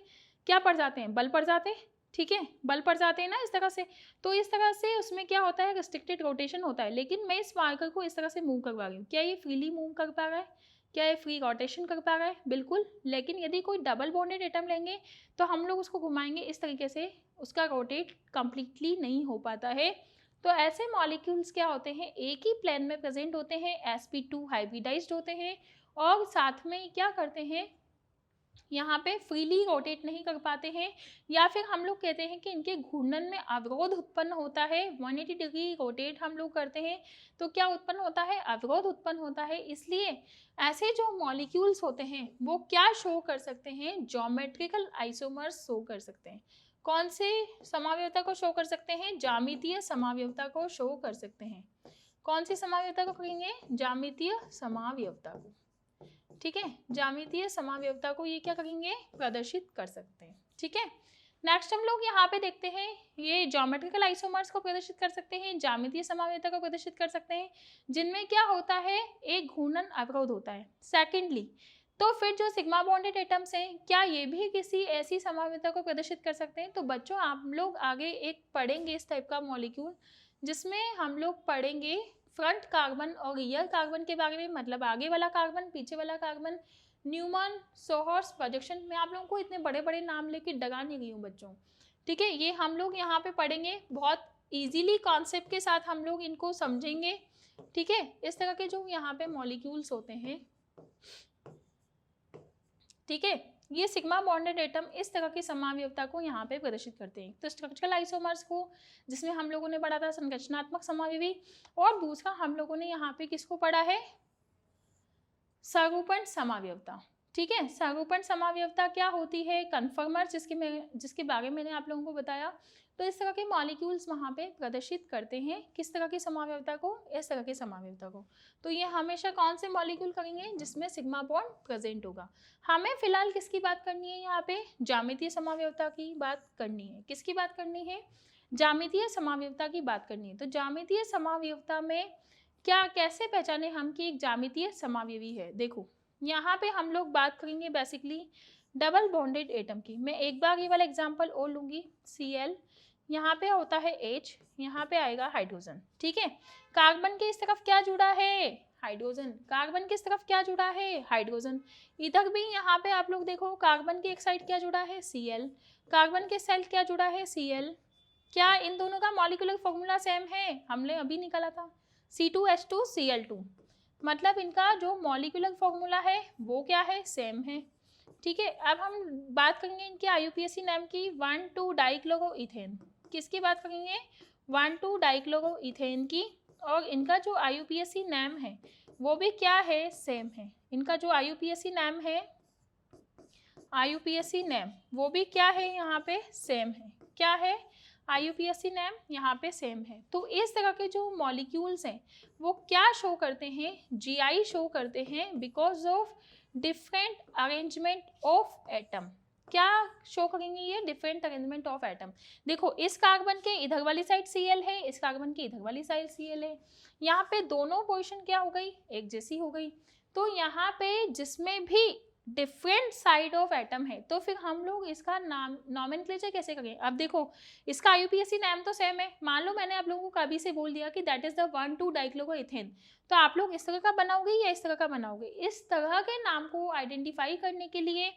क्या पड़ जाते हैं, बल पड़ जाते हैं। ठीक है, बल पड़ जाते हैं ना इस तरह से। तो इस तरह से उसमें क्या होता है, रिस्ट्रिक्टेड रोटेशन होता है। लेकिन मैं इस मार्कर को इस तरह से मूव करवा रही हूँ, क्या ये फ्रीली मूव कर पा रहा है, क्या ये फ्री रोटेशन कर पा रहा है, बिल्कुल। लेकिन यदि कोई डबल बॉन्डेड एटम लेंगे तो हम लोग उसको घुमाएंगे इस तरीके से, उसका रोटेट कंप्लीटली नहीं हो पाता है। तो ऐसे मॉलिक्यूल्स क्या होते हैं, एक ही प्लेन में प्रेजेंट होते हैं, sp2 हाइब्रिडाइज्ड होते हैं, और साथ में क्या करते हैं, यहाँ पे फ्रीली रोटेट नहीं कर पाते हैं, या फिर हम लोग कहते हैं कि इनके घूर्णन में अवरोध उत्पन्न होता है। 180 डिग्री रोटेट हम लोग करते हैं तो क्या उत्पन्न होता है, अवरोध उत्पन्न होता है। इसलिए ऐसे जो मॉलिक्यूल्स होते हैं वो क्या शो कर सकते हैं, ज्योमेट्रिकल आइसोमर्स शो कर सकते हैं। कौन से समावयवता को शो कर सकते हैं, ज्यामितीय समावयवता को शो कर सकते हैं। कौन सी समावयवता को कहेंगे, ज्यामितीय समावयवता को। ठीक है, ज्यामितीय समावयवता को ये क्या करेंगे, प्रदर्शित कर सकते हैं। ठीक है, नेक्स्ट हम लोग यहाँ पे देखते हैं, ये ज्योमेट्रिकल आइसोमर्स को प्रदर्शित कर सकते हैं, ज्यामितीय समावयवता को प्रदर्शित कर सकते हैं, जिनमें क्या होता है, एक घूर्णन अवरोध होता है। सेकेंडली, तो फिर जो सिग्मा बॉन्डेड एटम्स हैं, क्या ये भी किसी ऐसी समावयवता को प्रदर्शित कर सकते हैं। तो बच्चों आप लोग आगे एक पढ़ेंगे इस टाइप का मॉलिक्यूल, जिसमें हम लोग पढ़ेंगे फ्रंट कार्बन और रियर कार्बन के बारे में, मतलब आगे वाला कार्बन, पीछे वाला कार्बन, न्यूमन, सोहर्स, प्रोजेक्शन। मैं आप लोगों को इतने बड़े बड़े नाम लेके डरा नहीं रही हूँ बच्चों, ठीक है। ये हम लोग यहाँ पे पढ़ेंगे, बहुत इजीली कॉन्सेप्ट के साथ हम लोग इनको समझेंगे, ठीक है। इस तरह के जो यहाँ पे मॉलिक्यूल्स होते हैं, ठीक है, ये सिग्मा बॉन्डेड एटम इस तरह की समावयवता को यहाँ पे प्रदर्शित करते हैं। तो स्ट्रक्चरल आइसोमर्स को, जिसमें हम लोगों ने पढ़ा था संरचनात्मक समावयवी, और दूसरा हम लोगों ने यहाँ पे किसको पढ़ा है, स्वरूपण समावयवता, ठीक है। स्वरूपण समावयवता क्या होती है, कन्फर्मर, जिसके बारे में मैंने आप लोगों को बताया। तो इस तरह के मॉलिक्यूल्स वहाँ पे प्रदर्शित करते हैं किस तरह की समावयवता को, इस तरह की समावयवता को। तो ये हमेशा कौन से मॉलिक्यूल करेंगे, जिसमें सिग्मा बॉन्ड प्रेजेंट होगा। हमें फिलहाल किसकी बात करनी है, यहाँ पे ज्यामितीय समावयवता की बात करनी है। किसकी बात करनी है, ज्यामितीय समावयवता की बात करनी है। तो ज्यामितीय समावयवता में क्या, कैसे पहचाने हम कि एक ज्यामितीय समावयवी है। देखो यहाँ पे हम लोग बात करेंगे बेसिकली डबल बॉन्डेड एटम की। मैं एक बार ये वाला एग्जांपल और लूंगी, Cl, यहाँ पे होता है H, यहाँ पे आएगा हाइड्रोजन, ठीक है। कार्बन के इस तरफ क्या जुड़ा है, हाइड्रोजन। कार्बन किस तरफ क्या जुड़ा है, हाइड्रोजन। इधर भी यहाँ पे आप लोग देखो, कार्बन की एक साइड क्या जुड़ा है, Cl, कार्बन के साइड क्या जुड़ा है, Cl। क्या इन दोनों का मॉलिक्यूलर फॉर्मूला सेम है, हमने अभी निकाला था, C2H2Cl2, मतलब इनका जो मॉलिक्यूलर फॉर्मूला है वो क्या है, सेम है, ठीक है। अब हम बात करेंगे इनके IUPAC नाम की, 1,2-डाइक्लोरोइथेन। किसकी बात करेंगे, 1,2-डाइक्लोरोइथेन की। और इनका जो IUPAC नाम है वो भी क्या है, सेम है। इनका जो IUPAC नाम है, IUPAC नाम वो भी क्या है, यहाँ पे सेम है। क्या है, IUPAC नाम यहाँ पे सेम है। तो इस तरह के जो मॉलिक्यूल्स हैं वो क्या शो करते हैं, GI शो करते हैं, because of different arrangement of atom. क्या शो करेंगे ये, डिफरेंट अरेंजमेंट ऑफ एटम। देखो इस कार्बन के इधर वाली साइड Cl है, इस कार्बन की इधर वाली साइड Cl है, यहाँ पे दोनों पोजीशन क्या हो गई, एक जैसी हो गई। तो यहाँ पे जिसमें भी डिफरेंट साइड ऑफ एटम है, तो फिर हम लोग इसका नाम नॉमेनक्लेचर कैसे करें। अब देखो इसका IUPAC नाम तो सेम है, मान लो मैंने आप लोगों को कभी से बोल दिया कि दैट इज द 1,2-डाइक्लोरोइथेन, तो आप लोग इस तरह का बनाओगे या इस तरह का बनाओगे। इस तरह के नाम को आइडेंटिफाई करने के लिए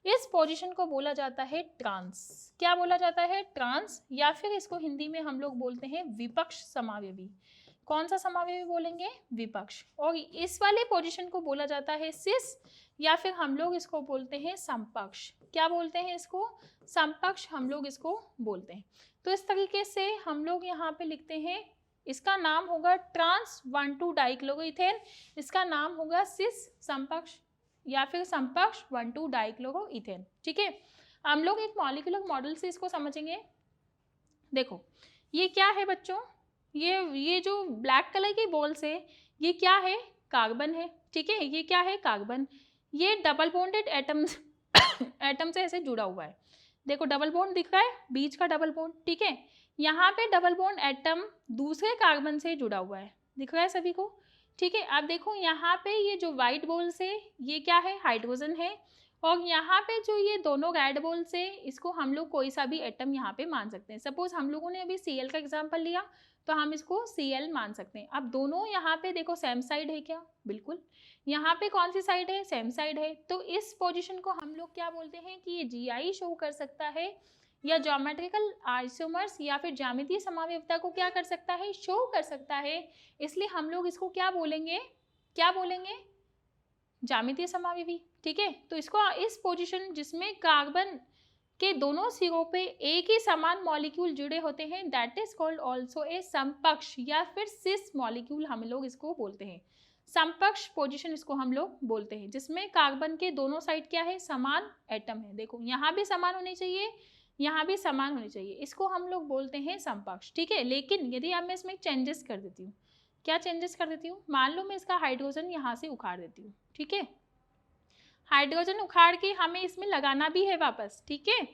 इस पोजीशन को बोला जाता है ट्रांस। क्या बोला जाता है, ट्रांस, या फिर इसको हिंदी में हम लोग बोलते हैं विपक्ष समावयवी। कौन सा समावयवी बोलेंगे, विपक्ष। और इस वाले पोजीशन को बोला जाता है सिस, या फिर हम लोग इसको बोलते हैं समपक्ष। क्या बोलते हैं इसको, समपक्ष हम लोग इसको बोलते हैं। तो इस तरीके से हम लोग यहाँ पे लिखते हैं, इसका नाम होगा ट्रांस 1,2-डाइक्लोरोइथेन, इसका नाम होगा सिस समपक्ष या फिर समपक्ष 1,2-डाइक्लोरोइथेन, ठीक है। हम लोग एक मॉलिक्यूलर मॉडल से इसको समझेंगे। देखो ये क्या है बच्चों, ये जो ब्लैक कलर की बॉल्स है ये क्या है, कार्बन है, ठीक है। ये क्या है, कार्बन। ये डबल बॉन्डेड एटम्स एटम से ऐसे जुड़ा हुआ है। देखो डबल बॉन्ड दिख रहा है, बीच का डबल बॉन्ड, ठीक है। यहाँ पे डबल बॉन्ड एटम दूसरे कार्बन से जुड़ा हुआ है, दिख रहा है सभी को, ठीक है। अब देखो यहाँ पे ये जो व्हाइट बॉल्स है ये क्या है, हाइड्रोजन है। और यहाँ पे जो ये दोनों रेड बॉल्स है, इसको हम लोग कोई सा भी एटम यहाँ पे मान सकते हैं। सपोज हम लोगों ने अभी Cl का एग्जाम्पल लिया, तो हम इसको Cl मान सकते हैं। अब दोनों यहाँ पे देखो सेम साइड है क्या, बिल्कुल। यहाँ पे कौन सी साइड है, सेम साइड है। तो इस पोजीशन को हम लोग क्या बोलते हैं कि ये GI शो कर सकता है, या ज्योमेट्रिकल आइसोमर्स या फिर ज्यामितीय समावयवता को क्या कर सकता है, शो कर सकता है। इसलिए हम लोग इसको क्या बोलेंगे, क्या बोलेंगे, ज्यामितीय समावयवी, ठीक है। तो इसको इस पोजीशन जिसमें कार्बन के दोनों सिरों पे एक ही समान मॉलिक्यूल जुड़े होते हैं, that is called also a समपक्ष या फिर सिस मॉलिक्यूल, हम लोग इसको बोलते हैं। समपक्ष पोजीशन इसको हम लोग बोलते हैं, जिसमें कार्बन के दोनों साइड क्या है, समान एटम है। देखो यहाँ भी समान होने चाहिए, यहाँ भी समान होने चाहिए, इसको हम लोग बोलते हैं समपक्ष, ठीक है। लेकिन यदि अब मैं इसमें चेंजेस कर देती हूँ, क्या चेंजेस कर देती हूँ, मान लो मैं इसका हाइड्रोजन यहाँ से उखाड़ देती हूँ, ठीक है। हाइड्रोजन उखाड़ के हमें इसमें लगाना भी है वापस, ठीक है।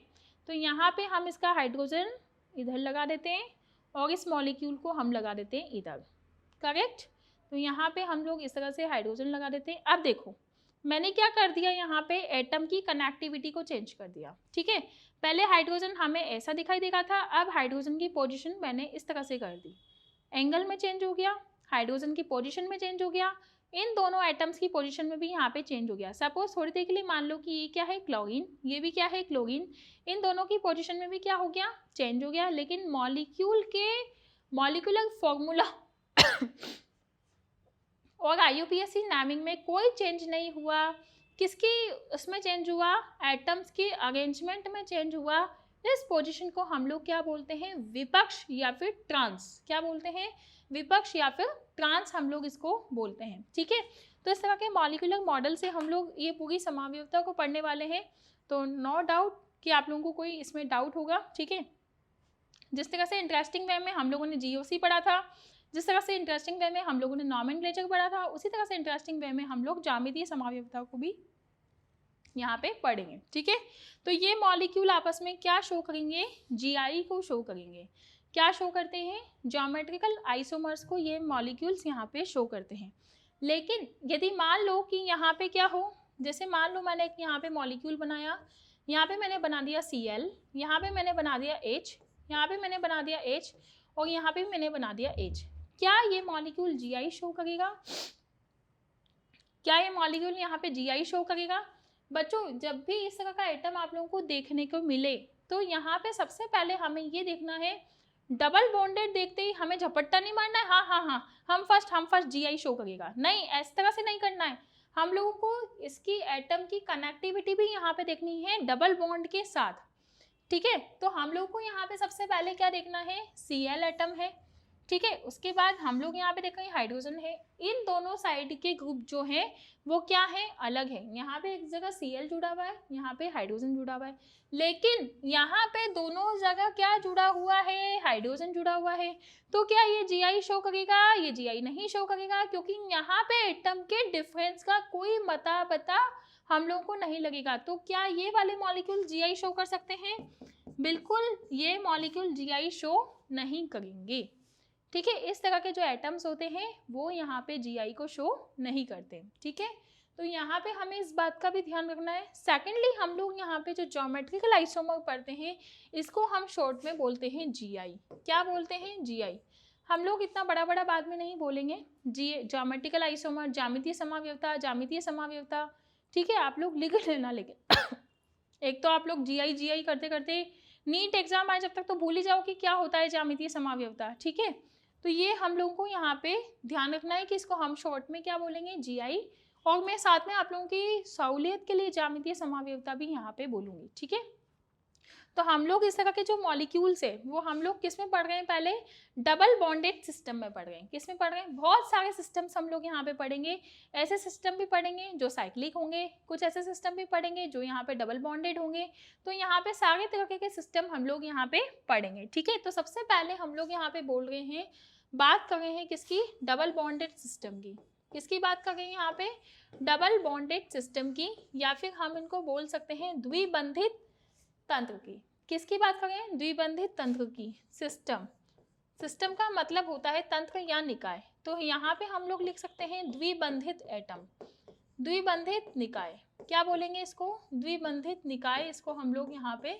तो यहाँ पे हम इसका हाइड्रोजन इधर लगा देते हैं और इस मॉलिक्यूल को हम लगा देते हैं इधर, करेक्ट। तो यहाँ पे हम लोग इस तरह से हाइड्रोजन लगा देते हैं। अब देखो मैंने क्या कर दिया, यहाँ पे एटम की कनेक्टिविटी को चेंज कर दिया, ठीक है। पहले हाइड्रोजन हमें ऐसा दिखाई दे रहा था, अब हाइड्रोजन की पोजीशन मैंने इस तरह से कर दी, एंगल में चेंज हो गया, हाइड्रोजन की पोजीशन में चेंज हो गया, इन दोनों एटम्स की पोजीशन में भी यहाँ पे चेंज हो गया। सपोज थोड़ी देर के लिए मान लो कि ये क्या है, क्लोरीन, ये भी क्या है, क्लोरीन, इन दोनों की पोजीशन में भी क्या हो गया, चेंज हो गया, लेकिन मॉलिक्यूल के मॉलिक्यूलर फॉर्मूला और IUPAC नेमिंग में कोई चेंज नहीं हुआ। किसकी उसमें चेंज हुआ, एटम्स की अरेंजमेंट में चेंज हुआ। इस पोजीशन को हम लोग क्या बोलते हैं, विपक्ष या फिर ट्रांस, क्या बोलते हैं, विपक्ष या फिर ट्रांस हम लोग इसको बोलते हैं। ठीक है, तो इस तरह के मॉलिक्यूलर मॉडल से हम लोग ये पूरी समावयवता को पढ़ने वाले हैं। तो नो डाउट कि आप लोगों को कोई इसमें डाउट होगा। ठीक है, जिस तरह से इंटरेस्टिंग वे में हम लोगों ने GOC पढ़ा था, जिस तरह से इंटरेस्टिंग वे में हम लोगों ने नॉमेनक्लेचर पढ़ा था, उसी तरह से इंटरेस्टिंग वे में हम लोग ज्यामितीय समावयवता को भी यहाँ पे पढ़ेंगे। ठीक है, तो ये मॉलिक्यूल आपस में क्या शो करेंगे, GI को शो करेंगे। क्या शो करते हैं, ज्योमेट्रिकल आइसोमर्स को ये मॉलिक्यूल्स यहाँ पे शो करते हैं। लेकिन यदि मान लो कि यहाँ पे क्या हो, जैसे मान लो मैंने एक यहाँ पे मॉलिक्यूल बनाया, यहाँ पे मैंने बना दिया Cl, यहाँ पे मैंने बना दिया H, यहाँ पे मैंने बना दिया H और यहाँ पे मैंने बना दिया H। क्या ये मॉलिक्यूल GI शो करेगा, क्या ये मॉलिक्यूल यहाँ पे GI शो करेगा? बच्चों जब भी इस तरह का आइटम आप लोगों को देखने को मिले तो यहाँ पे सबसे पहले हमें ये देखना है, डबल बॉन्डेड देखते ही हमें झपट्टा नहीं मारना है, हाँ हम फर्स्ट GI शो करेगा, नहीं, इस तरह से नहीं करना है। हम लोगों को इसकी एटम की कनेक्टिविटी भी यहाँ पे देखनी है डबल बॉन्ड के साथ। ठीक है, तो हम लोग को यहाँ पे सबसे पहले क्या देखना है, Cl एटम है। ठीक है, उसके बाद हम लोग यहाँ पे देखेंगे हाइड्रोजन है। इन दोनों साइड के ग्रुप जो है वो क्या है, अलग है। यहाँ पे एक जगह Cl जुड़ा हुआ है, यहाँ पे हाइड्रोजन जुड़ा हुआ है, लेकिन यहाँ पे दोनों जगह क्या जुड़ा हुआ है, हाइड्रोजन जुड़ा हुआ है। तो क्या ये GI शो करेगा, ये GI नहीं शो करेगा, क्योंकि यहाँ पे एटम के डिफरेंस का कोई मता पता हम लोग को नहीं लगेगा। तो क्या ये वाले मॉलिक्यूल GI शो कर सकते हैं? बिल्कुल, ये मॉलिक्यूल GI शो नहीं करेंगे। ठीक है, इस तरह के जो एटम्स होते हैं वो यहाँ पे GI को शो नहीं करते। ठीक है, तो यहाँ पे हमें इस बात का भी ध्यान रखना है। सेकेंडली हम लोग यहाँ पे जो ज्योमेट्रिकल आइसोमर पढ़ते हैं इसको हम शॉर्ट में बोलते हैं GI। क्या बोलते हैं, GI। हम लोग इतना बड़ा बड़ा बाद में नहीं बोलेंगे, ज्योमेट्रिकल आइसोमर, ज्यामितीय समावयवता, ज्यामितीय समावयवता। ठीक है, आप लोग लिख लेना, लेकिन एक तो आप लोग GI करते करते नीट एग्जाम आए जब तक तो भूल ही जाओ कि क्या होता है ज्यामितीय समावयवता। ठीक है, तो ये हम लोगों को यहाँ पे ध्यान रखना है कि इसको हम शॉर्ट में क्या बोलेंगे, GI, और मैं साथ में आप लोगों की सहूलियत के लिए ज्यामितीय समावयवता भी यहाँ पे बोलूँगी। ठीक है, तो हम लोग इस तरह के जो मॉलिक्यूल्स है वो हम लोग किस में पढ़ रहे हैं, पहले डबल बॉन्डेड सिस्टम में पढ़ रहे हैं। किस में पढ़ रहे हैं, बहुत सारे सिस्टम्स हम लोग यहाँ पे पढ़ेंगे। ऐसे सिस्टम भी पढ़ेंगे जो साइक्लिक होंगे, कुछ ऐसे सिस्टम भी पढ़ेंगे जो यहाँ पे डबल बॉन्डेड होंगे। तो यहाँ पे सारे तरह के सिस्टम हम लोग यहाँ पे पढ़ेंगे। ठीक है, तो सबसे पहले हम लोग यहाँ पे बोल रहे हैं, बात कर रहे हैं किसकी, डबल बॉन्डेड सिस्टम की। किसकी बात कर रहे हैं यहाँ पे, डबल बॉन्डेड सिस्टम की, या फिर हम इनको बोल सकते हैं द्विबंधित तंत्र की। किसकी बात करें, द्विबंधित तंत्र की। सिस्टम का मतलब होता है तंत्र या निकाय। तो यहाँ पे हम लोग लिख सकते हैं द्विबंधित एटम, द्विबंधित निकाय। क्या बोलेंगे इसको, द्विबंधित निकाय, इसको हम लोग यहाँ पे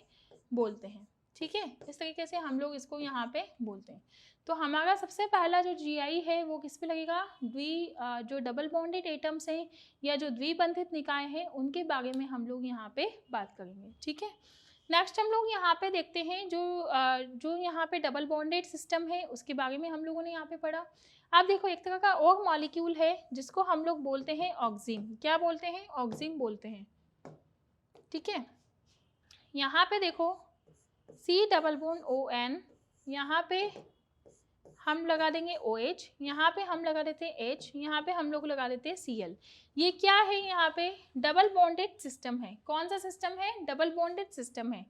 बोलते हैं। ठीक है, इस तरीके से हम लोग इसको यहाँ पे बोलते हैं। तो हमारा सबसे पहला जो GI है वो किस पे लगेगा, जो डबल बॉन्डेड एटम्स हैं या जो द्विबंधित निकाय हैं उनके बारे में हम लोग यहाँ पे बात करेंगे। ठीक है, नेक्स्ट हम लोग यहाँ पे देखते हैं जो यहाँ पे डबल बॉन्डेड सिस्टम है उसके बारे में हम लोगों ने यहाँ पे पढ़ा। आप देखो एक तरह का और मॉलिक्यूल है जिसको हम लोग बोलते हैं ऑक्सीन। क्या बोलते हैं, ऑक्सीन बोलते हैं। ठीक है, यहाँ पे देखो C डबल बॉन्ड ON, यहाँ पे हम लगा देंगे OH, यहाँ पे हम लगा देते हैं H, यहाँ पे हम लोग लगा देते हैं Cl। ये क्या है, यहाँ पे डबल बॉन्डेड सिस्टम है। कौन सा सिस्टम है, डबल बॉन्डेड सिस्टम है।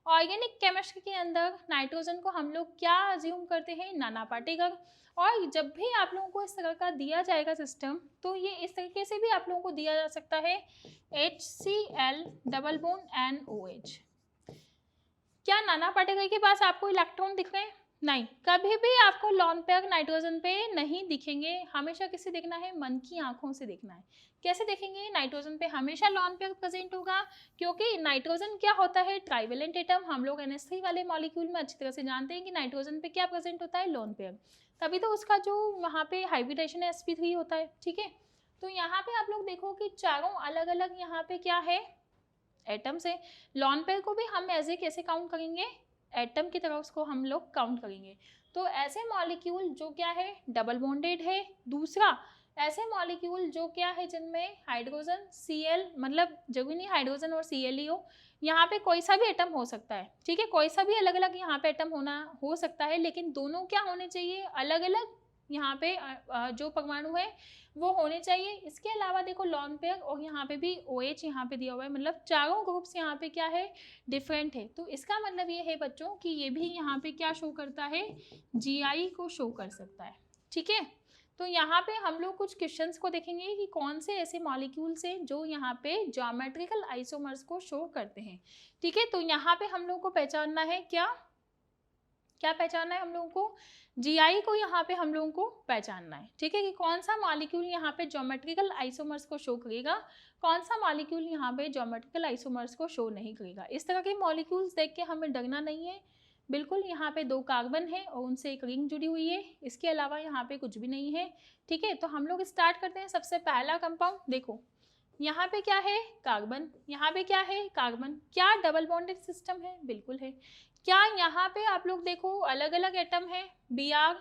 ऑर्गेनिक केमिस्ट्री के अंदर नाइट्रोजन को हम लोग क्या अज्यूम करते हैं, नाना पार्टिकल। और जब भी आप लोगों को इस तरह का दिया जाएगा सिस्टम तो ये इस तरीके से भी आप लोगों को दिया जा सकता है, HCl डबल बॉन्ड NOH। क्या नाना पार्टिकल के पास आपको इलेक्ट्रॉन दिख रहे हैं, नहीं, कभी भी आपको लॉन पेयर नाइट्रोजन पे नहीं दिखेंगे। हमेशा किससे देखना है, मन की आंखों से देखना है। कैसे देखेंगे, नाइट्रोजन पे हमेशा लॉन पेयर प्रेजेंट होगा, क्योंकि नाइट्रोजन क्या होता है, ट्राइवेलेंट एटम। हम लोग NH3 वाले मॉलिक्यूल में अच्छी तरह से जानते हैं कि नाइट्रोजन पे क्या प्रेजेंट होता है, लॉन पेयर। तभी तो उसका जो वहाँ पे हाइब्रिडेशन है sp3 होता है। ठीक है, तो यहाँ पे आप लोग देखो कि चारों अलग अलग यहाँ पे क्या है, एटम्स है। लॉन पेयर को भी हम एज ए कैसे काउंट करेंगे, एटम की तरह उसको हम लोग काउंट करेंगे। तो ऐसे मॉलिक्यूल जो क्या है डबल बॉन्डेड है। दूसरा ऐसे मॉलिक्यूल जो क्या है जिनमें हाइड्रोजन Cl, मतलब जरूरी नहीं हाइड्रोजन और Cl ही हो, यहाँ पे कोई सा भी एटम हो सकता है, ठीक है, कोई सा भी अलग अलग यहाँ पे एटम होना हो सकता है, लेकिन दोनों क्या होने चाहिए, अलग अलग यहाँ पे जो परमाणु है वो होने चाहिए। इसके अलावा देखो लॉन पेयर और यहाँ पे भी OH यहाँ पे दिया हुआ है, मतलब चारों ग्रुप्स यहाँ पे क्या है डिफरेंट है। तो इसका मतलब ये है बच्चों कि ये भी यहाँ पे क्या शो करता है, GI को शो कर सकता है, ठीक है। तो यहाँ पे हम लोग कुछ क्वेश्चंस को देखेंगे कि कौन से ऐसे मॉलिक्यूल्स हैं जो यहाँ पे ज्योमेट्रिकल आइसोमर्स को शो करते हैं, ठीक है। तो यहाँ पे हम लोग को पहचानना है क्या क्या पहचानना है हम लोगों को, GI को यहाँ पे हम लोगों को पहचानना है, ठीक है, कि कौन सा मॉलिक्यूल यहाँ पे ज्योमेट्रिकल आइसोमर्स को शो करेगा, कौन सा मॉलिक्यूल यहाँ पे ज्योमेट्रिकल आइसोमर्स को शो नहीं करेगा। इस तरह के मॉलिक्यूल्स देख के हमें डरना नहीं है, बिल्कुल। यहाँ पे 2 कार्बन है और उनसे एक रिंग जुड़ी हुई है, इसके अलावा यहाँ पे कुछ भी नहीं है, ठीक है। तो हम लोग स्टार्ट करते हैं। सबसे पहला कंपाउंड देखो, यहाँ पे क्या है कार्बन, यहाँ पे क्या है कार्बन, क्या डबल बॉन्डेड सिस्टम है, बिल्कुल है। क्या यहाँ पे आप लोग देखो अलग अलग एटम है, Br,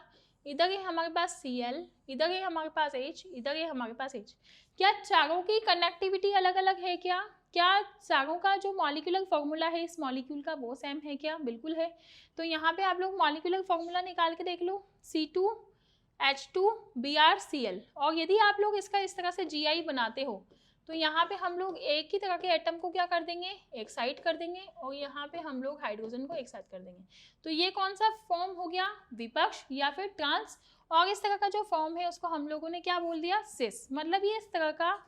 इधर है हमारे पास Cl, इधर है हमारे पास H, इधर है हमारे पास H। क्या चारों की कनेक्टिविटी अलग अलग है क्या, क्या चारों का जो मॉलिक्यूलर फॉर्मूला है इस मॉलिक्यूल का वो सेम है क्या, बिल्कुल है। तो यहाँ पे आप लोग मॉलिक्यूलर फॉर्मूला निकाल के देख लो, C2H2Br Cl। और यदि आप लोग इसका इस तरह से GI बनाते हो तो यहाँ पे हम लोग एक ही तरह के एटम को क्या कर देंगे, एक्साइट कर देंगे, और यहाँ पे हम लोग हाइड्रोजन को एक्साइट कर देंगे। तो ये कौन सा फॉर्म हो गया, विपक्ष या फिर ट्रांस। और इस तरह का जो फॉर्म है उसको हम लोगों ने क्या बोल दिया, सिस, मतलब ये इस तरह का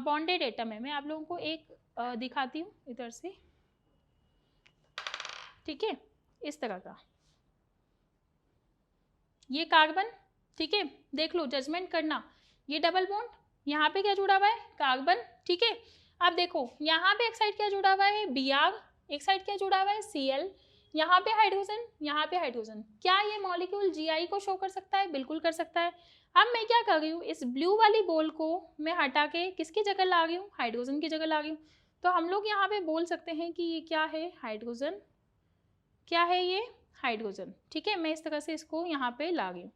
बॉन्डेड एटम है। मैं आप लोगों को एक दिखाती हूँ इधर से, ठीक है, इस तरह का ये कार्बन, ठीक है, देख लो जजमेंट करना, ये डबल बॉन्ड, यहाँ पे क्या जुड़ा हुआ है कार्बन, ठीक है। अब देखो यहाँ पे एक साइड क्या जुड़ा हुआ है Br, एक साइड क्या जुड़ा हुआ है Cl, यहाँ पे हाइड्रोजन, यहाँ पे हाइड्रोजन। क्या ये मॉलिक्यूल GI को शो कर सकता है, बिल्कुल कर सकता है। अब मैं क्या कर रही हूँ, इस ब्लू वाली बॉल को मैं हटा के किसकी जगह ला रही हूँ, हाइड्रोजन की जगह ला रही हूँ। तो हम लोग यहाँ पे बोल सकते हैं कि ये क्या है, हाइड्रोजन, क्या है ये हाइड्रोजन, ठीक है। मैं इस तरह से इसको यहाँ पे ला रही हूँ।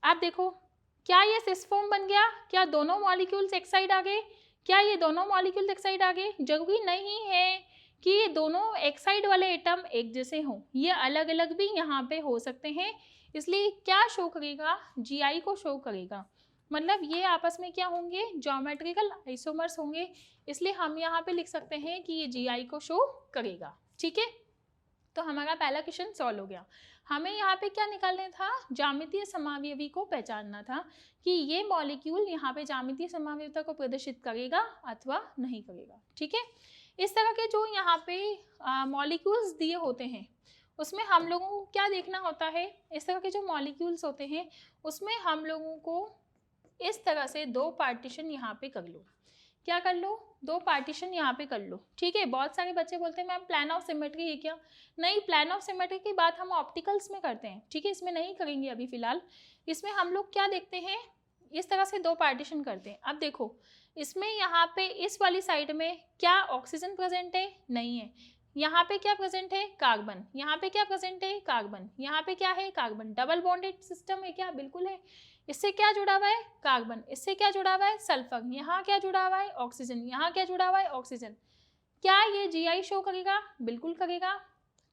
आप देखो क्या ये सिस फॉर्म बन गया, क्या दोनों मॉलिक्यूल्स एक साइड आ गए, क्या ये दोनों मॉलिक्यूल्स एक साइड आ गए। जरूरी नहीं है कि ये दोनों एक साइड वाले एटम एक जैसे हों, ये अलग अलग भी यहाँ पे हो सकते हैं। इसलिए क्या शो करेगा, GI को शो करेगा, मतलब ये आपस में क्या होंगे, ज्योमेट्रिकल आइसोमर्स होंगे। इसलिए हम यहाँ पे लिख सकते हैं कि ये GI को शो करेगा, ठीक है। तो हमारा पहला क्वेश्चन सॉल्व हो गया। हमें यहाँ पे क्या निकालना था, ज्यामितीय समावयवी को पहचानना था कि ये मॉलिक्यूल यहाँ पे ज्यामितीय समावयवता को प्रदर्शित करेगा अथवा नहीं करेगा, ठीक है। इस तरह के जो यहाँ पे मॉलिक्यूल्स दिए होते हैं उसमें हम लोगों को क्या देखना होता है, इस तरह के जो मॉलिक्यूल्स होते हैं उसमें हम लोगों को इस तरह से 2 पार्टीशन यहाँ पे कर लो, क्या कर लो, 2 पार्टीशन यहाँ पे कर लो, ठीक है। बहुत सारे बच्चे बोलते हैं मैम प्लान ऑफ सिमेट्री है क्या, नहीं, प्लान ऑफ सिमेट्री की बात हम ऑप्टिकल्स में करते हैं, ठीक है, इसमें नहीं करेंगे अभी फिलहाल। इसमें हम लोग क्या देखते हैं, इस तरह से 2 पार्टीशन करते हैं। अब देखो इसमें यहाँ पे इस वाली साइड में क्या ऑक्सीजन प्रेजेंट है, नहीं है। यहाँ पे क्या प्रेजेंट है, कार्बन, यहाँ पे क्या प्रेजेंट है, कार्बन, यहाँ पे क्या है, कार्बन। डबल बॉन्डेड सिस्टम है क्या, बिल्कुल है। इससे क्या जुड़ा हुआ है, कार्बन, इससे क्या जुड़ा हुआ है, सल्फर, यहाँ क्या जुड़ा हुआ है, ऑक्सीजन, यहाँ क्या जुड़ा हुआ है, ऑक्सीजन। क्या ये GI शो करेगा, बिल्कुल करेगा,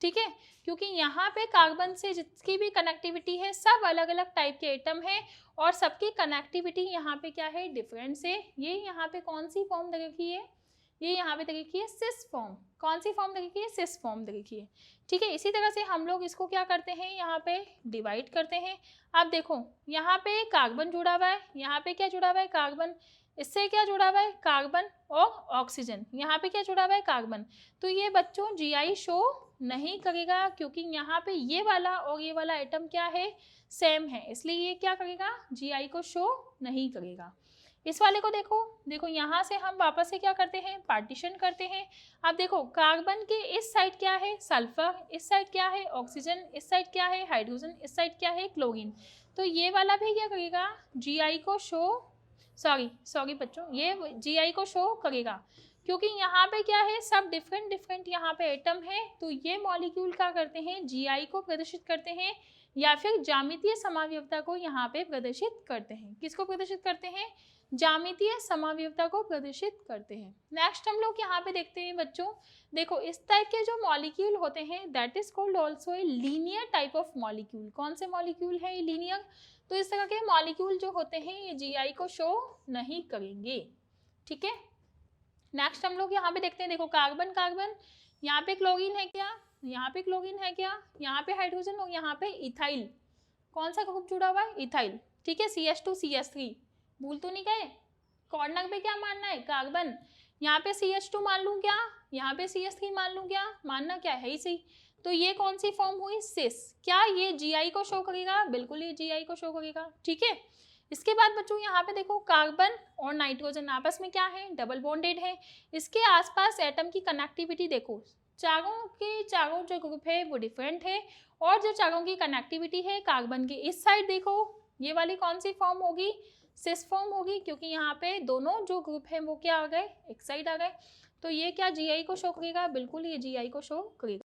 ठीक है, क्योंकि यहाँ पे कार्बन से जितनी भी कनेक्टिविटी है सब अलग अलग टाइप के एटम है और सबकी कनेक्टिविटी यहाँ पे क्या है, डिफरेंस है। ये यहाँ पे कौन सी फॉर्म दे रखी है, ये यहाँ पे दे रखी है सिस फॉर्म। कौन सी फॉर्म दे रखी है, सिस फॉर्म दे रखी है, ठीक है। इसी तरह से हम लोग इसको क्या करते हैं, यहाँ पे डिवाइड करते हैं। अब देखो यहाँ पे कार्बन जुड़ा हुआ है, यहाँ पे क्या जुड़ा हुआ है, कार्बन, इससे क्या जुड़ा हुआ है, कार्बन और ऑक्सीजन, यहाँ पे क्या जुड़ा हुआ है, कार्बन। तो ये बच्चों GI शो नहीं करेगा क्योंकि यहाँ पे ये वाला और ये वाला एटम क्या है, सेम है, इसलिए ये क्या करेगा, GI को शो नहीं करेगा। इस वाले को देखो, देखो यहाँ से हम वापस से क्या करते हैं, पार्टीशन करते हैं। अब देखो कार्बन के इस साइड क्या है, सल्फर, इस साइड क्या है, ऑक्सीजन, इस साइड क्या है, हाइड्रोजन, इस साइड क्या है, क्लोरीन। तो ये वाला भी क्या करेगा, GI को शो सॉरी बच्चों, ये GI को शो करेगा, क्योंकि यहाँ पे क्या है, सब डिफरेंट डिफरेंट यहाँ पे एटम है, तो ये मॉलिक्यूल क्या करते हैं, GI को प्रदर्शित करते हैं या फिर ज्यामितीय समावयवता को यहाँ पे प्रदर्शित करते हैं। किसको प्रदर्शित करते हैं, ज्यामितीय समावयवता को प्रदर्शित करते हैं। नेक्स्ट हम लोग यहाँ पे देखते हैं बच्चों, देखो इस टाइप के जो मॉलिक्यूल होते हैं that is called also a linear type of molecule. कौन से मॉलिक्यूल है ये लीनियर, तो इस तरह के मॉलिक्यूल जो होते हैं ये GI को शो नहीं करेंगे, ठीक है। नेक्स्ट हम लोग यहाँ पे देखते हैं, देखो कार्बन कार्बन, यहाँ पे क्लोरीन है क्या, यहाँ पे क्लोरीन है क्या, यहाँ पे हाइड्रोजन और यहाँ पे इथाइल, कौन सा ग्रुप जुड़ा हुआ है, इथाइल, ठीक है। CH2CH3 भूल तो नहीं गए। कॉर्नर पे क्या मानना है, कार्बन, यहाँ पे CH2 मान लूँ क्या, यहाँ पे CH3 मान लूँ क्या, मानना क्या है ही सही। तो ये कौन सी फॉर्म हुई, सिस, क्या ये GI को शो करेगा, बिल्कुल ये GI को शो करेगा, ठीक है। इसके बाद बच्चों यहाँ पे देखो कार्बन और नाइट्रोजन आपस में क्या है, डबल बॉन्डेड है। इसके आसपास एटम की कनेक्टिविटी देखो, चारों के चारों जो ग्रुप है वो डिफरेंट है, और जो चारों की कनेक्टिविटी है कार्बन के इस साइड देखो, ये वाली कौन सी फॉर्म होगी, सिस फॉर्म होगी, क्योंकि यहाँ पे दोनों जो ग्रुप है वो क्या आ गए, एक साइड आ गए। तो ये क्या GI को शो करेगा, बिल्कुल ये GI को शो करेगा।